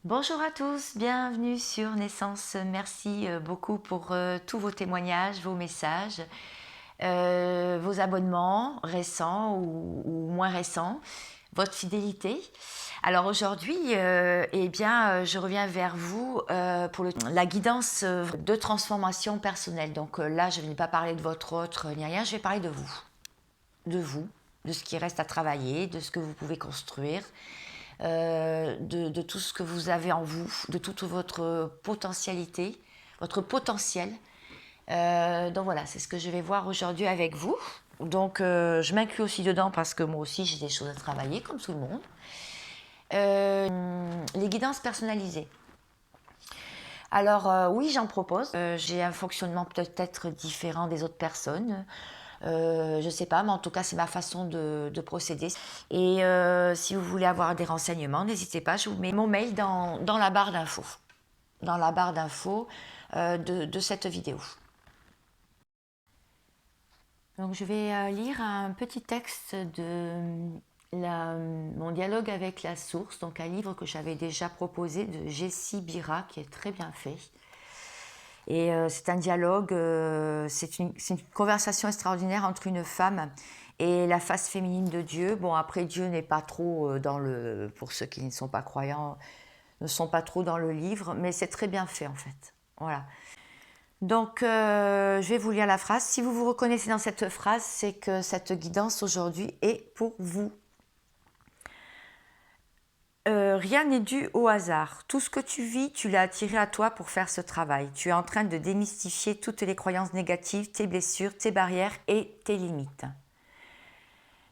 Bonjour à tous, bienvenue sur Naissance. Merci beaucoup pour tous vos témoignages, vos messages, vos abonnements récents ou moins récents, votre fidélité. Alors aujourd'hui, je reviens vers vous pour la guidance de transformation personnelle. Donc là, je ne vais pas parler de votre autre ni rien, je vais parler de vous, de ce qui reste à travailler, de ce que vous pouvez construire. De tout ce que vous avez en vous, de toute votre potentialité, votre potentiel. Donc voilà, c'est ce que je vais voir aujourd'hui avec vous. Donc je m'inclus aussi dedans parce que moi aussi j'ai des choses à travailler comme tout le monde. Les guidances personnalisées. Alors oui, j'en propose. J'ai un fonctionnement peut-être différent des autres personnes. Je ne sais pas, mais en tout cas, c'est ma façon de procéder. Et si vous voulez avoir des renseignements, n'hésitez pas, je vous mets mon mail dans la barre d'infos. Dans la barre d'infos de cette vidéo. Donc, je vais lire un petit texte de mon dialogue avec la source, donc un livre que j'avais déjà proposé de Jessie Bira, qui est très bien fait. Et c'est un dialogue, c'est une conversation extraordinaire entre une femme et la face féminine de Dieu. Bon, après, Dieu n'est pas trop pour ceux qui ne sont pas croyants, ne sont pas trop dans le livre, mais c'est très bien fait en fait. Voilà. Donc, je vais vous lire la phrase. Si vous vous reconnaissez dans cette phrase, c'est que cette guidance aujourd'hui est pour vous. Rien n'est dû au hasard. Tout ce que tu vis, tu l'as attiré à toi pour faire ce travail. Tu es en train de démystifier toutes les croyances négatives, tes blessures, tes barrières et tes limites.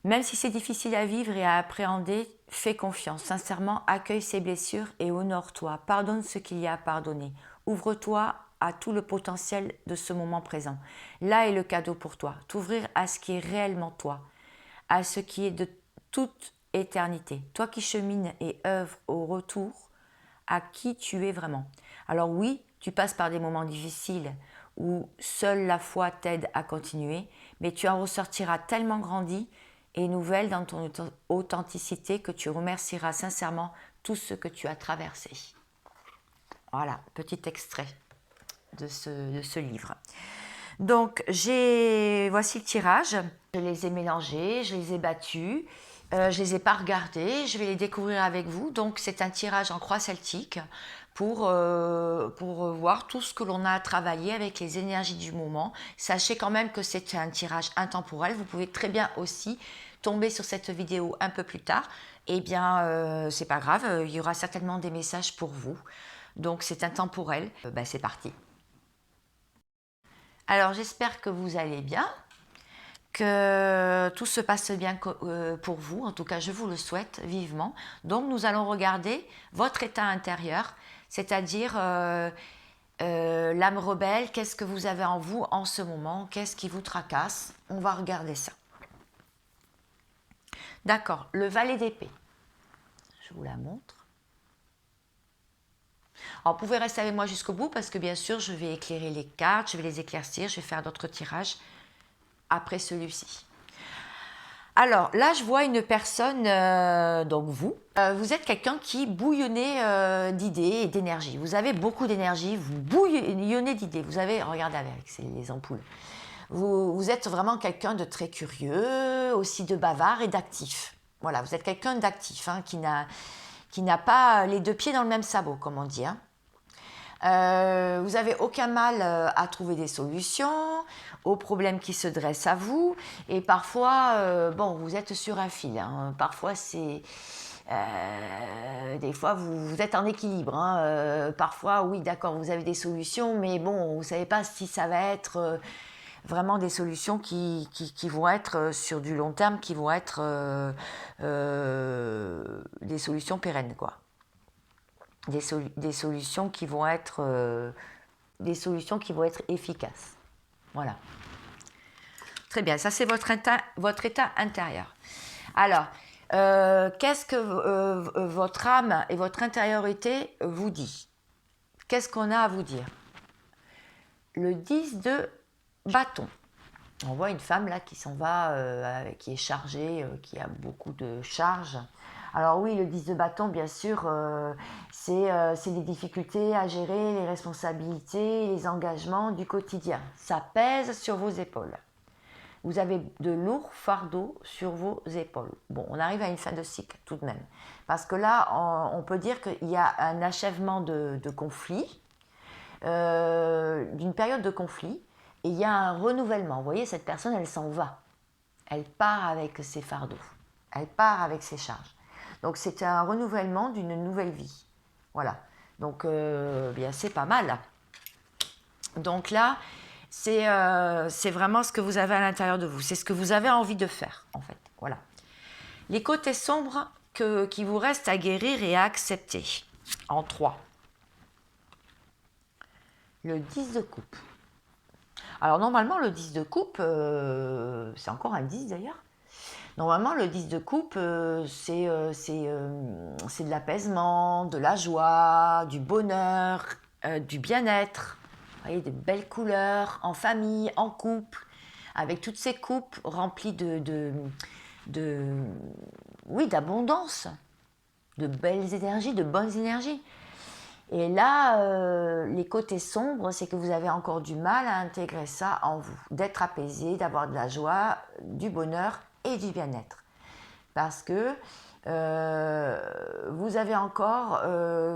Même si c'est difficile à vivre et à appréhender, fais confiance. Sincèrement, accueille ces blessures et honore-toi. Pardonne ce qu'il y a à pardonner. Ouvre-toi à tout le potentiel de ce moment présent. Là est le cadeau pour toi. T'ouvrir à ce qui est réellement toi, à ce qui est de toute éternité. Toi qui chemines et œuvres au retour à qui tu es vraiment. Alors oui, tu passes par des moments difficiles où seule la foi t'aide à continuer, mais tu en ressortiras tellement grandi et nouvelle dans ton authenticité que tu remercieras sincèrement tout ce que tu as traversé. Voilà, petit extrait de ce livre. Donc, voici le tirage. Je les ai mélangés, je les ai battus, je ne les ai pas regardés, je vais les découvrir avec vous. Donc, c'est un tirage en croix celtique pour voir tout ce que l'on a à travailler avec les énergies du moment. Sachez quand même que c'est un tirage intemporel. Vous pouvez très bien aussi tomber sur cette vidéo un peu plus tard. Eh bien, c'est pas grave, il y aura certainement des messages pour vous. Donc, c'est intemporel. C'est parti. Alors j'espère que vous allez bien, que tout se passe bien pour vous, en tout cas je vous le souhaite vivement. Donc nous allons regarder votre état intérieur, c'est-à-dire l'âme rebelle, qu'est-ce que vous avez en vous en ce moment, qu'est-ce qui vous tracasse, on va regarder ça. D'accord, le valet d'épée, je vous la montre. Alors, vous pouvez rester avec moi jusqu'au bout parce que bien sûr je vais éclairer les cartes, je vais les éclaircir, je vais faire d'autres tirages après celui-ci. Alors là, je vois une personne, donc vous. Vous êtes quelqu'un qui bouillonnez d'idées et d'énergie. Vous avez beaucoup d'énergie, vous bouillonnez d'idées. Vous avez, regardez avec les ampoules. Vous êtes vraiment quelqu'un de très curieux, aussi de bavard et d'actif. Voilà, vous êtes quelqu'un d'actif, hein, qui n'a pas les deux pieds dans le même sabot, comme on dit. Hein. Vous n'avez aucun mal à trouver des solutions aux problèmes qui se dressent à vous. Et parfois, bon, vous êtes sur un fil. Hein. Parfois, c'est... des fois, vous êtes en équilibre. Hein. Parfois, oui, d'accord, vous avez des solutions, mais bon, vous ne savez pas si ça va être vraiment des solutions qui vont être sur du long terme, qui vont être des solutions pérennes, quoi. Des solutions qui vont être efficaces. Voilà. Très bien, ça c'est votre état intérieur. Alors, qu'est-ce que votre âme et votre intériorité vous dit? Qu'est-ce qu'on a à vous dire? Le 10 de bâton. On voit une femme là qui s'en va, qui est chargée, qui a beaucoup de charges Alors oui, le 10 de bâton, bien sûr, c'est des difficultés à gérer les responsabilités, les engagements du quotidien. Ça pèse sur vos épaules. Vous avez de lourds fardeaux sur vos épaules. Bon, on arrive à une fin de cycle tout de même. Parce que là, on peut dire qu'il y a un achèvement de conflit, d'une période de conflit, et il y a un renouvellement. Vous voyez, cette personne, elle s'en va. Elle part avec ses fardeaux. Elle part avec ses charges. Donc, c'est un renouvellement d'une nouvelle vie. Voilà. Donc, bien, c'est pas mal. Donc là, c'est vraiment ce que vous avez à l'intérieur de vous. C'est ce que vous avez envie de faire, en fait. Voilà. Les côtés sombres qui vous restent à guérir et à accepter. En 3. Le 10 de coupe. Alors, normalement, le 10 de coupe, c'est encore un 10 d'ailleurs. Normalement, le 10 de coupe, c'est de l'apaisement, de la joie, du bonheur, du bien-être. Vous voyez, de belles couleurs, en famille, en couple, avec toutes ces coupes remplies oui, d'abondance, de belles énergies, de bonnes énergies. Et là, les côtés sombres, c'est que vous avez encore du mal à intégrer ça en vous, d'être apaisé, d'avoir de la joie, du bonheur et du bien-être. Parce que vous avez encore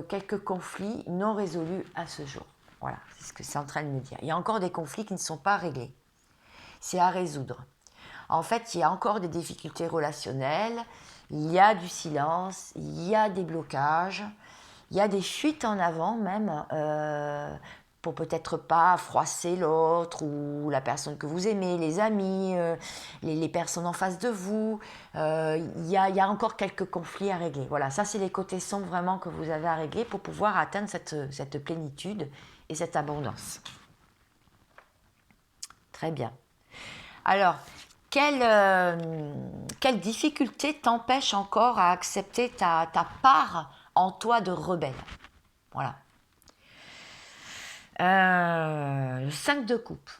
quelques conflits non résolus à ce jour. Voilà, c'est ce que c'est en train de me dire. Il y a encore des conflits qui ne sont pas réglés. C'est à résoudre. En fait, il y a encore des difficultés relationnelles, il y a du silence, il y a des blocages, il y a des fuites en avant même, pour peut-être pas froisser l'autre ou la personne que vous aimez, les amis, les personnes en face de vous. Il y a encore quelques conflits à régler. Voilà, ça c'est les côtés sombres vraiment que vous avez à régler pour pouvoir atteindre cette plénitude et cette abondance. Très bien. Alors, quelle difficulté t'empêche encore à accepter ta part en toi de rebelle? Voilà. Le 5 de coupe.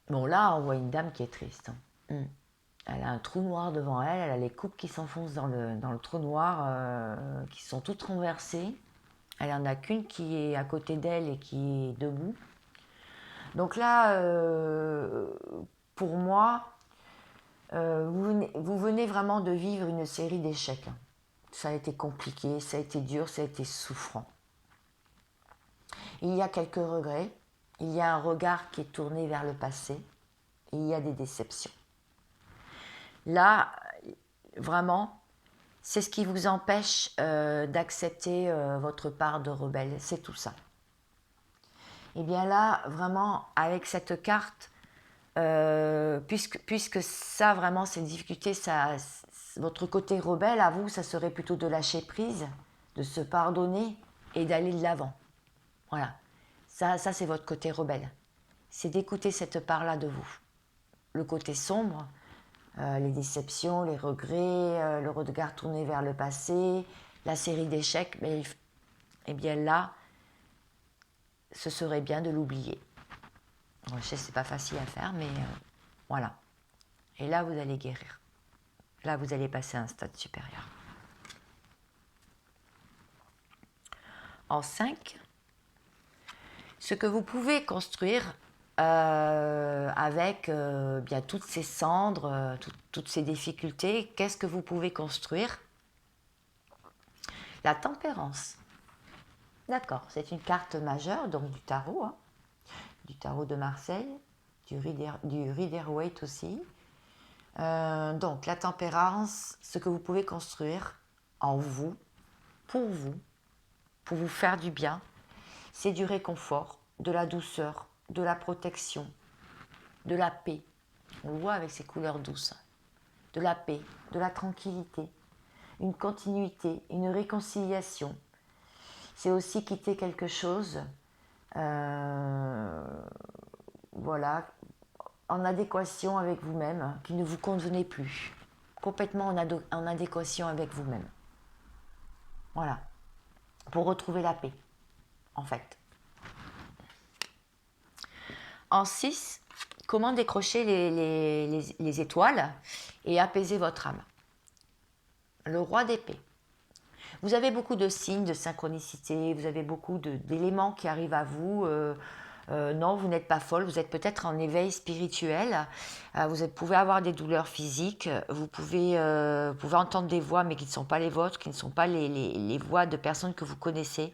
Bon, là, on voit une dame qui est triste. Elle a un trou noir devant elle, elle a les coupes qui s'enfoncent dans le trou noir, qui sont toutes renversées. Elle n'en a qu'une qui est à côté d'elle et qui est debout. Donc là, pour moi, vous venez vraiment de vivre une série d'échecs. Ça a été compliqué, ça a été dur, ça a été souffrant. Il y a quelques regrets, il y a un regard qui est tourné vers le passé, et il y a des déceptions. Là, vraiment, c'est ce qui vous empêche d'accepter votre part de rebelle, c'est tout ça. Et bien là, vraiment, avec cette carte, puisque ça, vraiment, ces difficultés, votre côté rebelle, à vous, ça serait plutôt de lâcher prise, de se pardonner et d'aller de l'avant. Voilà, ça c'est votre côté rebelle. C'est d'écouter cette part-là de vous. Le côté sombre, les déceptions, les regrets, le regard tourné vers le passé, la série d'échecs, mais eh bien là, ce serait bien de l'oublier. Je sais que c'est pas facile à faire, mais voilà. Et là, vous allez guérir. Là, vous allez passer à un stade supérieur. En 5, ce que vous pouvez construire avec bien toutes ces cendres, toutes ces difficultés, qu'est-ce que vous pouvez construire? La tempérance. D'accord, c'est une carte majeure donc du tarot, du tarot de Marseille, du Rider-Waite aussi. Donc la tempérance, ce que vous pouvez construire en vous, pour vous faire du bien, c'est du réconfort, de la douceur, de la protection, de la paix. On le voit avec ces couleurs douces. De la paix, de la tranquillité, une continuité, une réconciliation. C'est aussi quitter quelque chose, voilà, en adéquation avec vous-même, qui ne vous convenait plus. Complètement en adéquation avec vous-même. Voilà. Pour retrouver la paix, en fait. En 6, comment décrocher les étoiles et apaiser votre âme. le roi d'épée. Vous avez beaucoup de signes de synchronicité, vous avez beaucoup d'éléments qui arrivent à vous. Non, vous n'êtes pas folle, vous êtes peut-être en éveil spirituel, vous pouvez avoir des douleurs physiques, vous pouvez entendre des voix mais qui ne sont pas les vôtres, qui ne sont pas les voix de personnes que vous connaissez.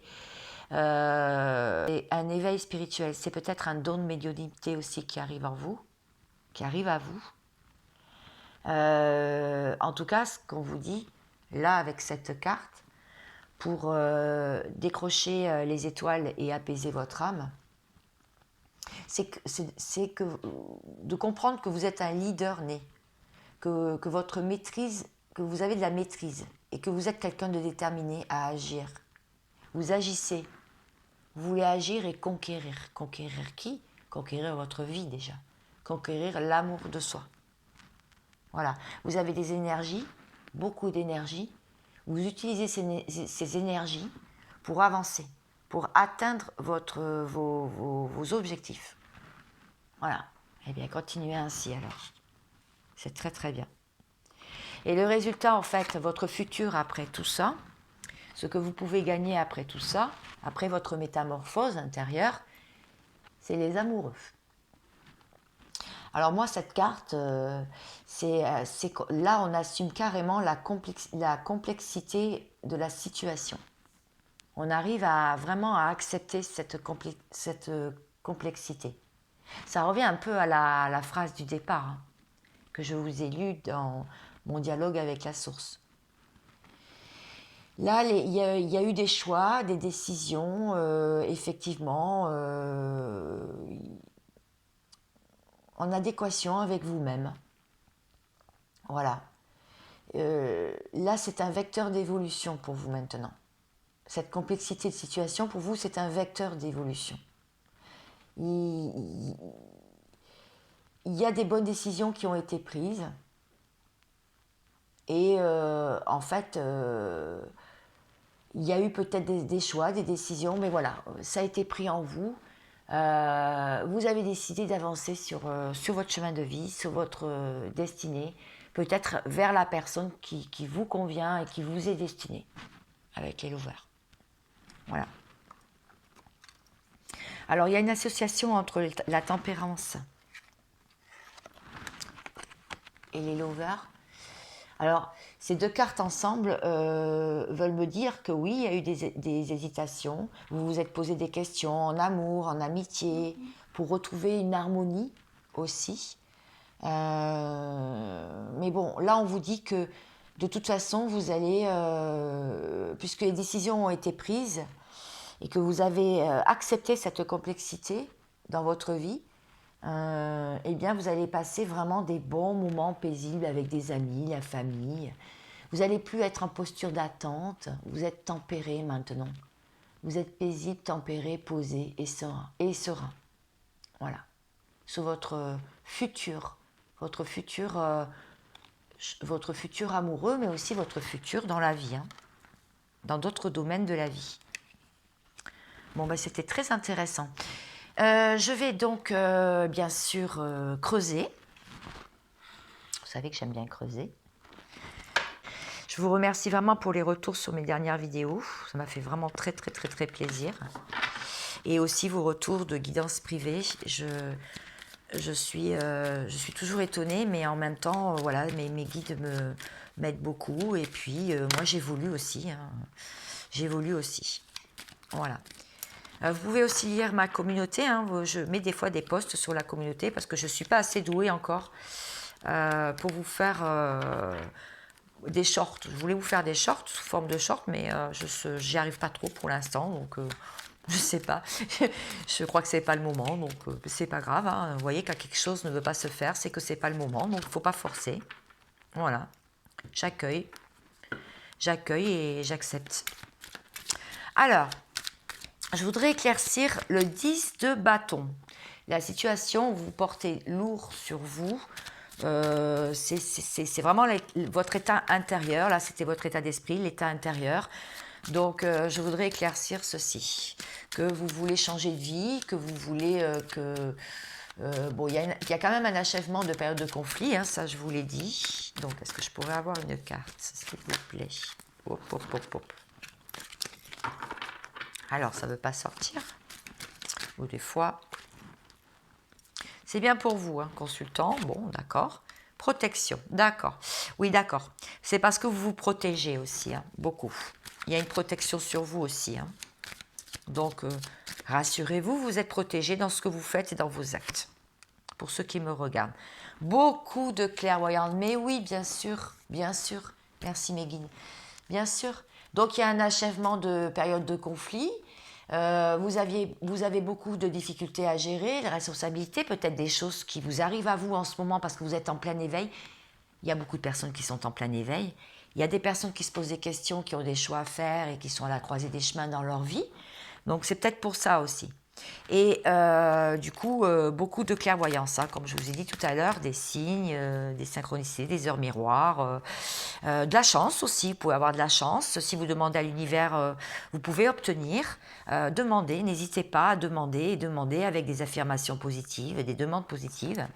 Et un éveil spirituel, c'est peut-être un don de médiumnité aussi qui arrive en vous, qui arrive à vous. En tout cas, ce qu'on vous dit, là, avec cette carte, pour décrocher les étoiles et apaiser votre âme, c'est de comprendre que vous êtes un leader né, que votre maîtrise, que vous avez de la maîtrise et que vous êtes quelqu'un de déterminé à agir. Vous agissez, vous voulez agir et conquérir. Conquérir qui? Conquérir votre vie déjà, conquérir l'amour de soi. Voilà, vous avez des énergies, beaucoup d'énergie, vous utilisez ces énergies pour avancer, pour atteindre vos objectifs. Voilà, eh bien continuez ainsi alors, c'est très très bien. Et le résultat en fait, votre futur après tout ça, ce que vous pouvez gagner après tout ça, après votre métamorphose intérieure, c'est les amoureux. Alors moi, cette carte, là, on assume carrément la complexité de la situation. On arrive vraiment à accepter cette complexité. Ça revient un peu à la phrase du départ, hein, que je vous ai lue dans mon dialogue avec la source. Là, il y a eu des choix, des décisions, effectivement, en adéquation avec vous-même. Voilà. Là, c'est un vecteur d'évolution pour vous maintenant. Cette complexité de situation, pour vous, c'est un vecteur d'évolution. Il y a des bonnes décisions qui ont été prises. Et en fait, il y a eu peut-être des choix, des décisions, mais voilà, ça a été pris en vous. Vous avez décidé d'avancer sur votre chemin de vie, sur votre destinée, peut-être vers la personne qui vous convient et qui vous est destinée, avec les lovers. Voilà. Alors, il y a une association entre la tempérance et les lovers. Alors, ces deux cartes ensemble veulent me dire que oui, il y a eu des hésitations, vous vous êtes posé des questions en amour, en amitié, pour retrouver une harmonie aussi. Mais bon, là, on vous dit que de toute façon, vous allez, puisque les décisions ont été prises et que vous avez accepté cette complexité dans votre vie, eh bien, vous allez passer vraiment des bons moments paisibles avec des amis, la famille. Vous n'allez plus être en posture d'attente, vous êtes tempéré maintenant. Vous êtes paisible, tempéré, posé et serein. Voilà. Sur votre futur amoureux, mais aussi votre futur dans la vie, hein, dans d'autres domaines de la vie. Bon, ben, c'était très intéressant. Je vais donc, bien sûr, creuser. Vous savez que j'aime bien creuser. Je vous remercie vraiment pour les retours sur mes dernières vidéos. Ça m'a fait vraiment très, très, très, très plaisir. Et aussi vos retours de guidance privée. Je suis toujours étonnée, mais en même temps, voilà, mes guides m'aident beaucoup. Et puis, moi, j'évolue aussi. Hein. J'évolue aussi. Voilà. Vous pouvez aussi lire ma communauté. Hein. Je mets des fois des posts sur la communauté parce que je ne suis pas assez douée encore pour vous faire des shorts. Je voulais vous faire des shorts sous forme de shorts, mais je n'y arrive pas trop pour l'instant. Donc, je ne sais pas. Je crois que ce n'est pas le moment. Donc, ce n'est pas grave. Hein. Vous voyez, quand quelque chose ne veut pas se faire, c'est que ce n'est pas le moment. Donc, il ne faut pas forcer. Voilà. J'accueille et j'accepte. Alors, je voudrais éclaircir le 10 de bâton. La situation où vous portez lourd sur vous, c'est vraiment votre état intérieur. Là, c'était votre état d'esprit, l'état intérieur. Donc, je voudrais éclaircir ceci. Que vous voulez changer de vie, que vous voulez Bon, il y a quand même un achèvement de période de conflit, hein, ça je vous l'ai dit. Donc, est-ce que je pourrais avoir une carte, s'il vous plaît? Hop, hop, hop, hop. Alors, ça ne veut pas sortir. Ou des fois... C'est bien pour vous, hein, consultant. Bon, d'accord. Protection, d'accord. Oui, d'accord. C'est parce que vous vous protégez aussi, hein, beaucoup. Il y a une protection sur vous aussi. Hein. Donc, rassurez-vous, vous êtes protégé dans ce que vous faites et dans vos actes. Pour ceux qui me regardent. Beaucoup de clairvoyantes. Mais oui, bien sûr, bien sûr. Merci Mégine. Bien sûr. Donc, il y a un achèvement de période de conflit. Vous avez beaucoup de difficultés à gérer, les responsabilités, peut-être des choses qui vous arrivent à vous en ce moment parce que vous êtes en plein éveil. Il y a beaucoup de personnes qui sont en plein éveil. Il y a des personnes qui se posent des questions, qui ont des choix à faire et qui sont à la croisée des chemins dans leur vie. Donc c'est peut-être pour ça aussi. Et du coup, beaucoup de clairvoyance, hein, comme je vous ai dit tout à l'heure, des signes, des synchronicités, des heures miroirs, de la chance aussi, vous pouvez avoir de la chance. Si vous demandez à l'univers, vous pouvez obtenir. Demandez, n'hésitez pas à demander et demander avec des affirmations positives et des demandes positives.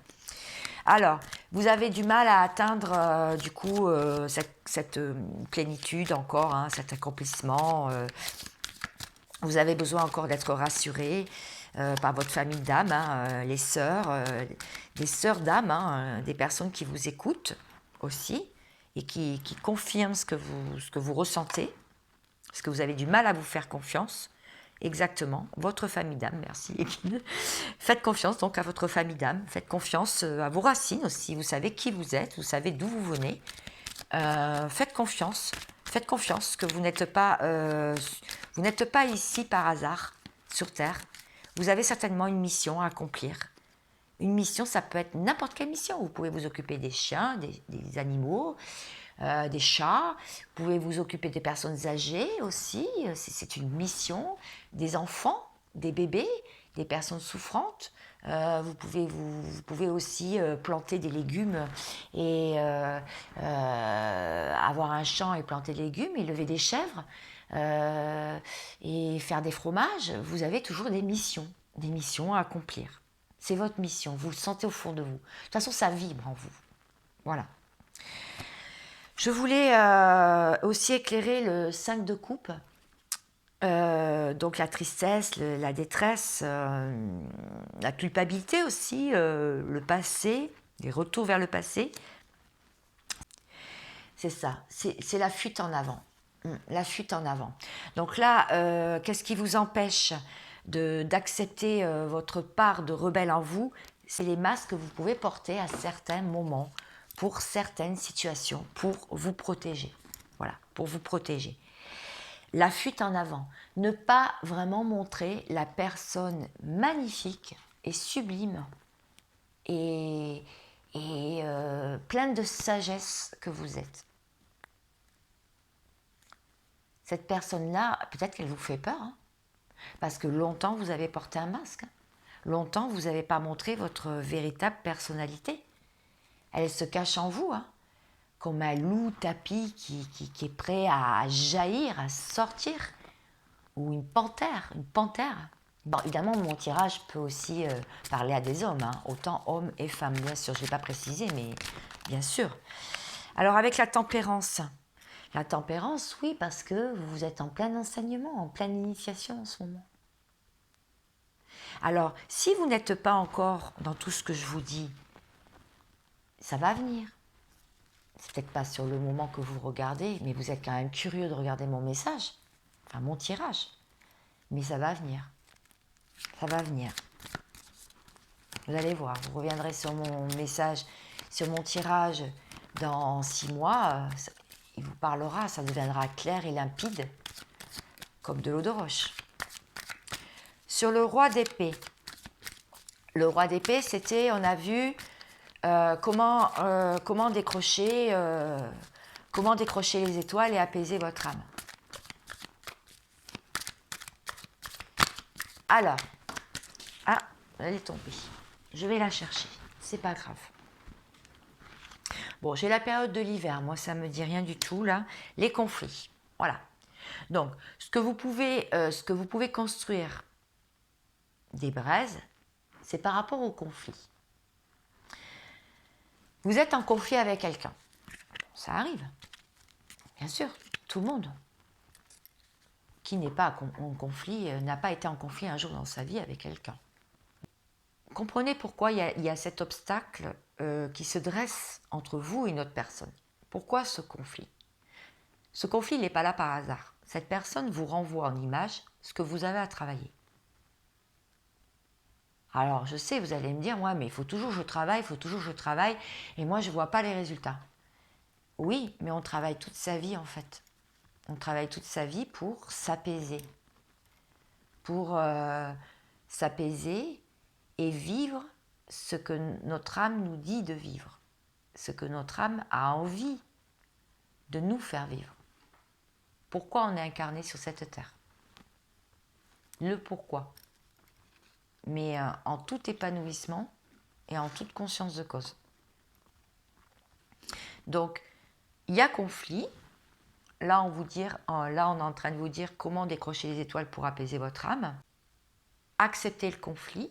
Alors, vous avez du mal à atteindre du coup cette plénitude encore, hein, cet accomplissement. Vous avez besoin encore d'être rassuré par votre famille d'âme, hein, les sœurs, des sœurs d'âme, hein, des personnes qui vous écoutent aussi et qui confirment ce que vous ressentez, parce que vous avez du mal à vous faire confiance. Exactement, votre famille d'âme, merci. Faites confiance donc à votre famille d'âme, faites confiance à vos racines aussi, vous savez qui vous êtes, vous savez d'où vous venez. Faites confiance que vous n'êtes pas ici par hasard sur Terre. Vous avez certainement une mission à accomplir. Une mission, ça peut être n'importe quelle mission. Vous pouvez vous occuper des chiens, des animaux, des chats. Vous pouvez vous occuper des personnes âgées aussi. C'est une mission. Des enfants, des bébés, des personnes souffrantes. Vous pouvez aussi planter des légumes et avoir un champ et planter des légumes, élever des chèvres et faire des fromages. Vous avez toujours des missions à accomplir. C'est votre mission, vous le sentez au fond de vous. De toute façon, ça vibre en vous. Voilà. Je voulais aussi éclairer le 5 de coupe. Donc la tristesse, la détresse, la culpabilité aussi, le passé, les retours vers le passé. C'est ça, c'est la fuite en avant. La fuite en avant. Donc là, qu'est-ce qui vous empêche d'accepter votre part de rebelle en vous? C'est les masques que vous pouvez porter à certains moments, pour certaines situations, pour vous protéger. Voilà, pour vous protéger. La fuite en avant, ne pas vraiment montrer la personne magnifique et sublime et pleine de sagesse que vous êtes. Cette personne-là, peut-être qu'elle vous fait peur, hein, parce que longtemps vous avez porté un masque. Longtemps vous n'avez pas montré votre véritable personnalité. Elle se cache en vous, hein, comme un loup tapis qui est prêt à jaillir, à sortir. Ou une panthère. Bon, évidemment, mon tirage peut aussi parler à des hommes, hein, autant hommes et femmes, bien sûr. Je ne l'ai pas précisé, mais bien sûr. Alors, avec la tempérance. La tempérance, oui, parce que vous êtes en plein enseignement, en pleine initiation en ce moment. Alors, si vous n'êtes pas encore dans tout ce que je vous dis, ça va venir. C'est peut-être pas sur le moment que vous regardez, mais vous êtes quand même curieux de regarder mon message, enfin mon tirage. Mais ça va venir. Ça va venir. Vous allez voir, vous reviendrez sur mon message, sur mon tirage dans 6 mois. Il vous parlera, ça deviendra clair et limpide, comme de l'eau de roche. Sur le roi d'épée. Le roi d'épée, c'était, on a vu comment décrocher les étoiles et apaiser votre âme. Alors, elle est tombée. Je vais la chercher. C'est pas grave. Bon, j'ai la période de l'hiver. Moi, ça me dit rien du tout là. Les conflits. Voilà. Donc, ce que vous pouvez construire des braises, c'est par rapport au conflit. Vous êtes en conflit avec quelqu'un. Ça arrive. Bien sûr, tout le monde qui n'est pas en conflit, n'a pas été en conflit un jour dans sa vie avec quelqu'un. Comprenez pourquoi il y a cet obstacle qui se dresse entre vous et une autre personne. Pourquoi ce conflit? Ce conflit n'est pas là par hasard. Cette personne vous renvoie en image ce que vous avez à travailler. Alors, je sais, vous allez me dire, ouais, mais il faut toujours que je travaille, et moi, je ne vois pas les résultats. Oui, mais on travaille toute sa vie, en fait. On travaille toute sa vie pour s'apaiser. Pour s'apaiser et vivre ce que notre âme nous dit de vivre. Ce que notre âme a envie de nous faire vivre. Pourquoi on est incarné sur cette terre? Le pourquoi. Mais en tout épanouissement et en toute conscience de cause. Donc, il y a conflit. Là, on est en train de vous dire comment décrocher les étoiles pour apaiser votre âme. Accepter le conflit,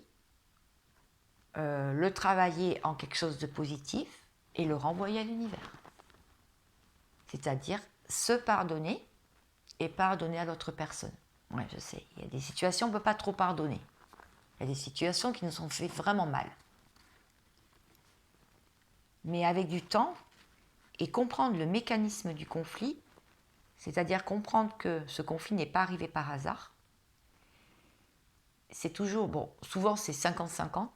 le travailler en quelque chose de positif et le renvoyer à l'univers. C'est-à-dire se pardonner et pardonner à l'autre personne. Ouais, je sais, il y a des situations où on ne peut pas trop pardonner. Il y a des situations qui nous ont fait vraiment mal. Mais avec du temps et comprendre le mécanisme du conflit, c'est-à-dire comprendre que ce conflit n'est pas arrivé par hasard, c'est toujours, bon, souvent c'est 50-50.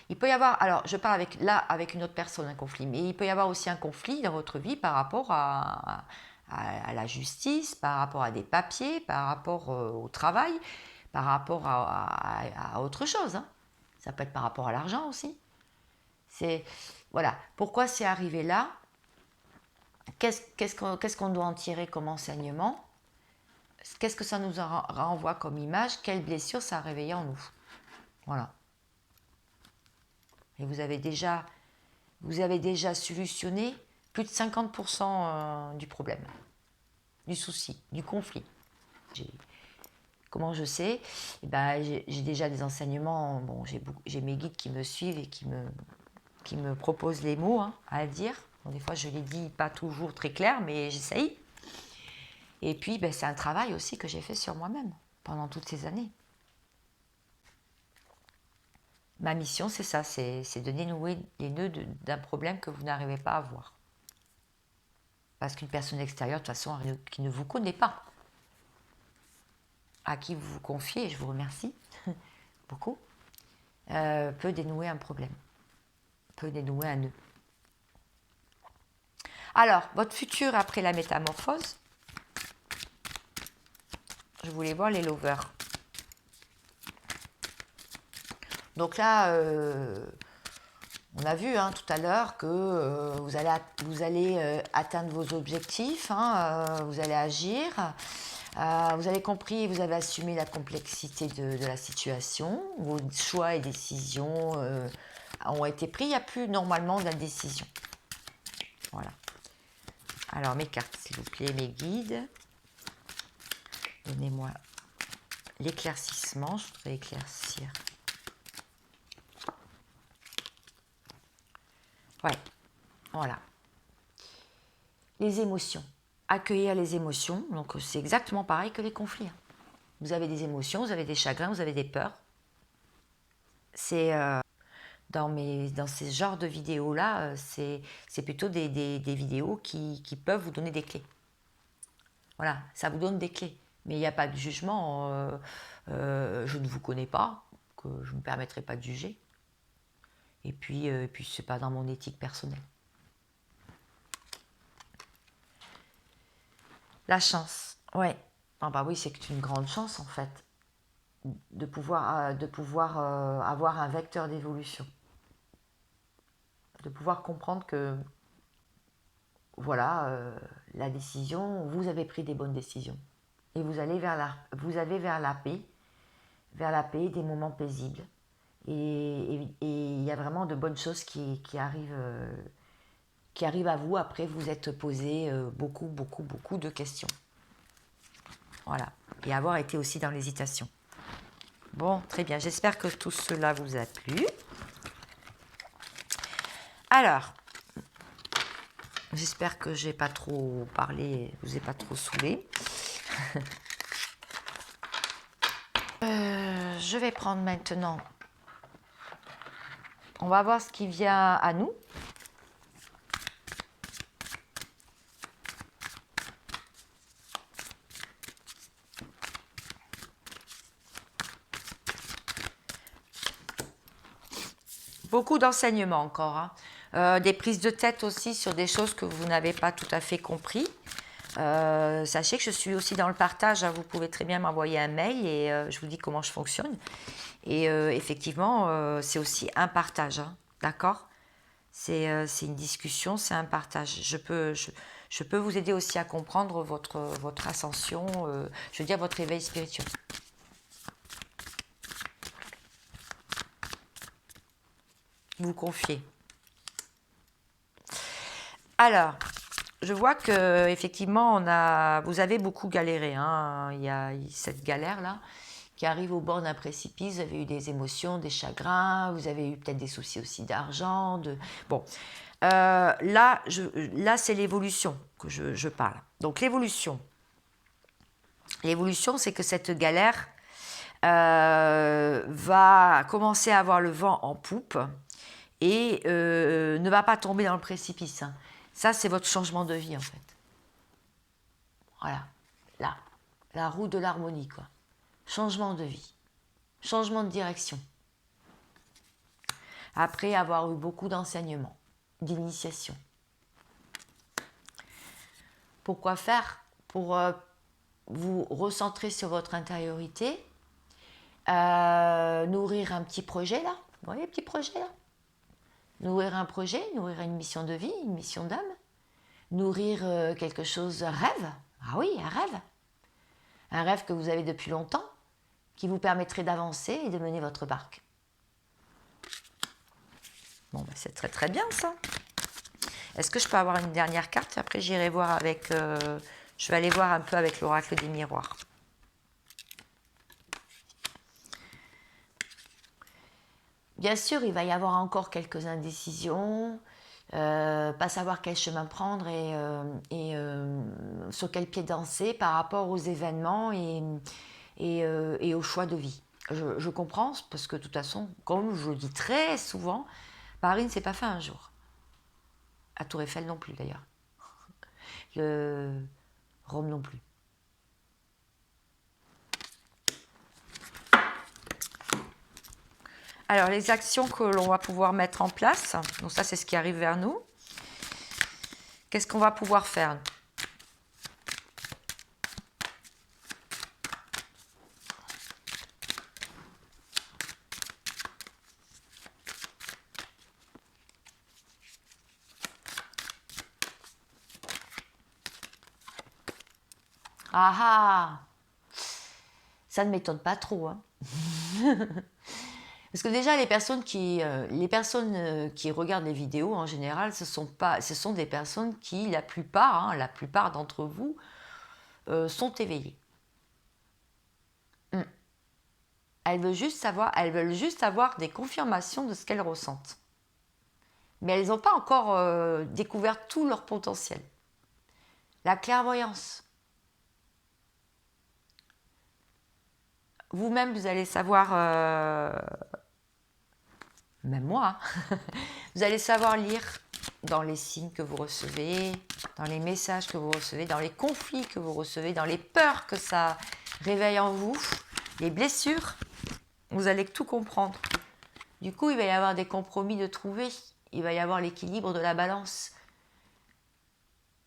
Il peut y avoir, alors je parle avec une autre personne, un conflit, mais il peut y avoir aussi un conflit dans votre vie par rapport à la justice, par rapport à des papiers, par rapport au travail, par rapport à autre chose. Hein. Ça peut être par rapport à l'argent aussi. Voilà. Pourquoi c'est arrivé là? Qu'est-ce qu'on doit en tirer comme enseignement? Qu'est-ce que ça nous renvoie comme image? Quelle blessure ça a réveillé en nous? Voilà. Et vous avez déjà solutionné plus de 50% du problème, du souci, du conflit. Comment je sais? Eh ben, j'ai déjà des enseignements, bon, j'ai mes guides qui me suivent et qui me proposent les mots à dire. Bon, des fois, je les dis pas toujours très clair, mais j'essaye. Et puis, ben, c'est un travail aussi que j'ai fait sur moi-même pendant toutes ces années. Ma mission, c'est ça, c'est de dénouer les nœuds d'un problème que vous n'arrivez pas à voir. Parce qu'une personne extérieure, de toute façon, qui ne vous connaît pas, à qui vous vous confiez, et je vous remercie beaucoup, peut dénouer un problème, peut dénouer un nœud. Alors, votre futur après la métamorphose, je voulais voir les lovers. Donc là, on a vu tout à l'heure que vous allez atteindre vos objectifs, vous allez agir. Vous avez compris, vous avez assumé la complexité de la situation. Vos choix et décisions ont été pris. Il n'y a plus normalement d'indécision. Voilà. Alors, mes cartes, s'il vous plaît, mes guides. Donnez-moi l'éclaircissement. Je voudrais éclaircir. Ouais, voilà. Les émotions. Accueillir les émotions. Donc, c'est exactement pareil que les conflits. Vous avez des émotions, vous avez des chagrins, vous avez des peurs. C'est dans ces genres de vidéos-là, c'est plutôt des vidéos qui peuvent vous donner des clés. Voilà, ça vous donne des clés. Mais il n'y a pas de jugement. Je ne vous connais pas, que je ne me permettrai pas de juger. Et puis ce n'est pas dans mon éthique personnelle. La chance, ouais. Ah bah oui, c'est une grande chance en fait de pouvoir avoir un vecteur d'évolution, de pouvoir comprendre que voilà, la décision, vous avez pris des bonnes décisions et vous allez vers la paix, des moments paisibles et il y a vraiment de bonnes choses qui arrivent à vous après vous êtes posé beaucoup de questions. Voilà, et avoir été aussi dans l'hésitation. Bon, très bien. J'espère que tout cela vous a plu. Alors, j'espère que j'ai pas trop parlé, vous ai pas trop saoulé. Je vais prendre maintenant. On va voir ce qui vient à nous. Beaucoup d'enseignements encore, hein. Des prises de tête aussi sur des choses que vous n'avez pas tout à fait compris. Sachez que je suis aussi dans le partage, hein. Vous pouvez très bien m'envoyer un mail et je vous dis comment je fonctionne. Et effectivement, c'est aussi un partage, hein. D'accord? C'est une discussion, c'est un partage. Je peux vous aider aussi à comprendre votre ascension, je veux dire votre éveil spirituel. Vous confiez. Alors, je vois que effectivement, vous avez beaucoup galéré, hein. Il y a cette galère-là qui arrive au bord d'un précipice. Vous avez eu des émotions, des chagrins, vous avez eu peut-être des soucis aussi d'argent. Bon, là, c'est l'évolution que je parle. Donc, l'évolution, c'est que cette galère va commencer à avoir le vent en poupe et ne va pas tomber dans le précipice, hein. Ça, c'est votre changement de vie, en fait. Voilà, là, la roue de l'harmonie, quoi. Changement de vie, changement de direction. Après avoir eu beaucoup d'enseignements, d'initiation. Pourquoi faire? Pour vous recentrer sur votre intériorité, nourrir un petit projet, là. Vous voyez, petit projet, là? Nourrir un projet, nourrir une mission de vie, une mission d'âme. Nourrir quelque chose, un rêve. Ah oui, un rêve. Un rêve que vous avez depuis longtemps, qui vous permettrait d'avancer et de mener votre barque. Bon, ben c'est très très bien ça. Est-ce que je peux avoir une dernière carte? Après, j'irai voir avec... je vais aller voir un peu avec l'oracle des miroirs. Bien sûr, il va y avoir encore quelques indécisions, pas savoir quel chemin prendre et sur quel pied danser par rapport aux événements et au choix de vie. Je comprends, parce que de toute façon, comme je le dis très souvent, Paris ne s'est pas fait un jour. À Tour Eiffel non plus d'ailleurs. Rome non plus. Alors, les actions que l'on va pouvoir mettre en place, donc ça c'est ce qui arrive vers nous. Qu'est-ce qu'on va pouvoir faire? Ah ah! Ça ne m'étonne pas trop, hein. Parce que déjà, les personnes qui regardent les vidéos, en général, ce sont des personnes qui, la plupart d'entre vous, sont éveillées. Elles veulent juste avoir des confirmations de ce qu'elles ressentent. Mais elles n'ont pas encore découvert tout leur potentiel. La clairvoyance. Vous-même, vous allez savoir, même moi, hein, vous allez savoir lire dans les signes que vous recevez, dans les messages que vous recevez, dans les conflits que vous recevez, dans les peurs que ça réveille en vous, les blessures, vous allez tout comprendre. Du coup, il va y avoir des compromis de trouver, il va y avoir l'équilibre de la balance.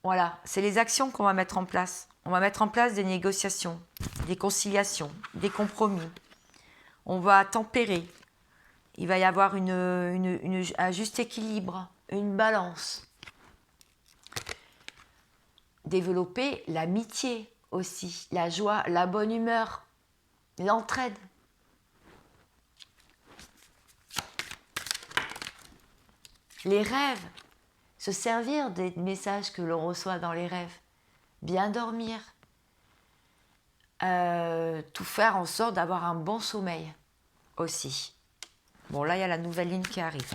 Voilà, c'est les actions qu'on va mettre en place. On va mettre en place des négociations, des conciliations, des compromis. On va tempérer. Il va y avoir un juste équilibre, une balance. Développer l'amitié aussi, la joie, la bonne humeur, l'entraide. Les rêves, se servir des messages que l'on reçoit dans les rêves. Bien dormir. tout faire en sorte d'avoir un bon sommeil aussi. Bon, là, il y a la nouvelle ligne qui arrive.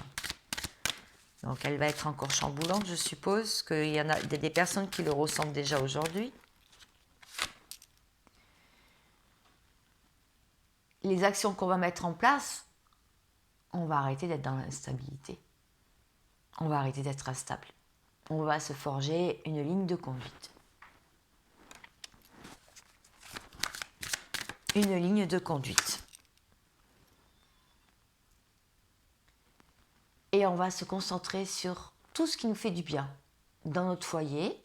Donc, elle va être encore chamboulante, je suppose qu'il y en a des personnes qui le ressentent déjà aujourd'hui. Les actions qu'on va mettre en place, on va arrêter d'être dans l'instabilité. On va arrêter d'être instable. On va se forger une ligne de conduite. Une ligne de conduite. Et on va se concentrer sur tout ce qui nous fait du bien dans notre foyer.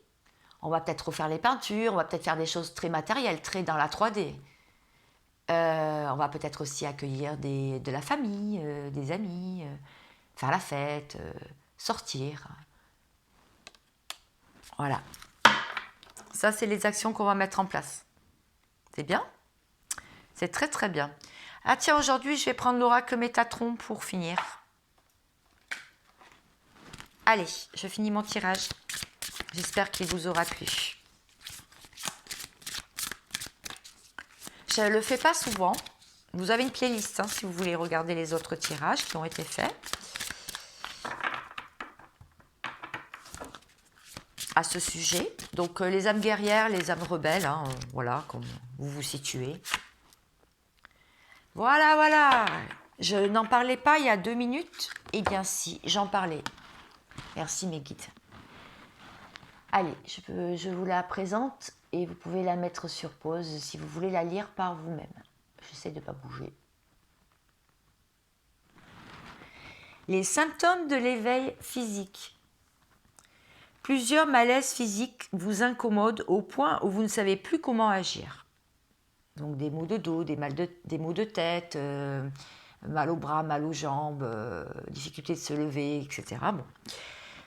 On va peut-être refaire les peintures, on va peut-être faire des choses très matérielles, très dans la 3D. On va peut-être aussi accueillir de la famille, des amis, faire la fête, sortir. Voilà. Ça, c'est les actions qu'on va mettre en place. C'est bien? C'est très très bien. Ah tiens, aujourd'hui, je vais prendre l'oracle Métatron pour finir. Allez, je finis mon tirage. J'espère qu'il vous aura plu. Je ne le fais pas souvent. Vous avez une playlist si vous voulez regarder les autres tirages qui ont été faits. À ce sujet. Donc les âmes guerrières, les âmes rebelles, voilà, comme vous vous situez. Voilà, voilà. Je n'en parlais pas il y a 2 minutes. Eh bien si, j'en parlais. Merci mes guides. Allez, je vous la présente et vous pouvez la mettre sur pause si vous voulez la lire par vous-même. J'essaie de ne pas bouger. Les symptômes de l'éveil physique. Plusieurs malaises physiques vous incommodent au point où vous ne savez plus comment agir. Donc des maux de dos, des maux de tête, mal aux bras, mal aux jambes, difficulté de se lever, etc. Bon.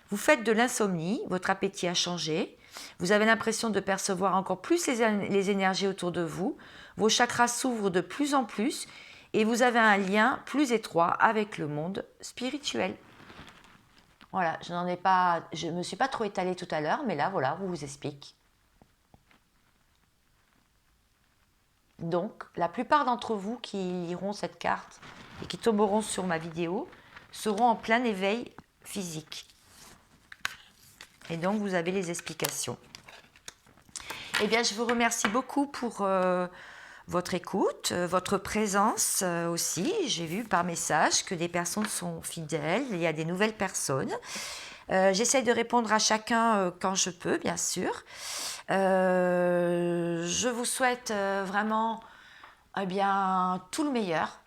Vous faites de l'insomnie, votre appétit a changé, vous avez l'impression de percevoir encore plus les énergies autour de vous, vos chakras s'ouvrent de plus en plus et vous avez un lien plus étroit avec le monde spirituel. Voilà, je ne me suis pas trop étalée tout à l'heure, mais là, voilà, je vous explique. Donc, la plupart d'entre vous qui liront cette carte et qui tomberont sur ma vidéo seront en plein éveil physique. Et donc, vous avez les explications. Eh bien, je vous remercie beaucoup pour votre écoute, votre présence aussi. J'ai vu par message que des personnes sont fidèles, il y a des nouvelles personnes. J'essaie de répondre à chacun quand je peux, bien sûr. Je vous souhaite vraiment tout le meilleur,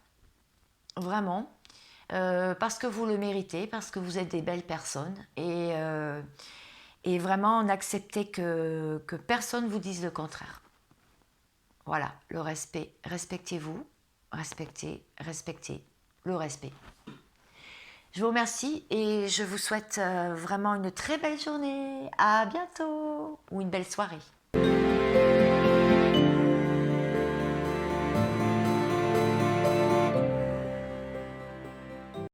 vraiment, parce que vous le méritez, parce que vous êtes des belles personnes et vraiment n'acceptez que personne ne vous dise le contraire. Voilà, le respect, respectez-vous, respectez le respect. Je vous remercie et je vous souhaite vraiment une très belle journée. À bientôt ou une belle soirée.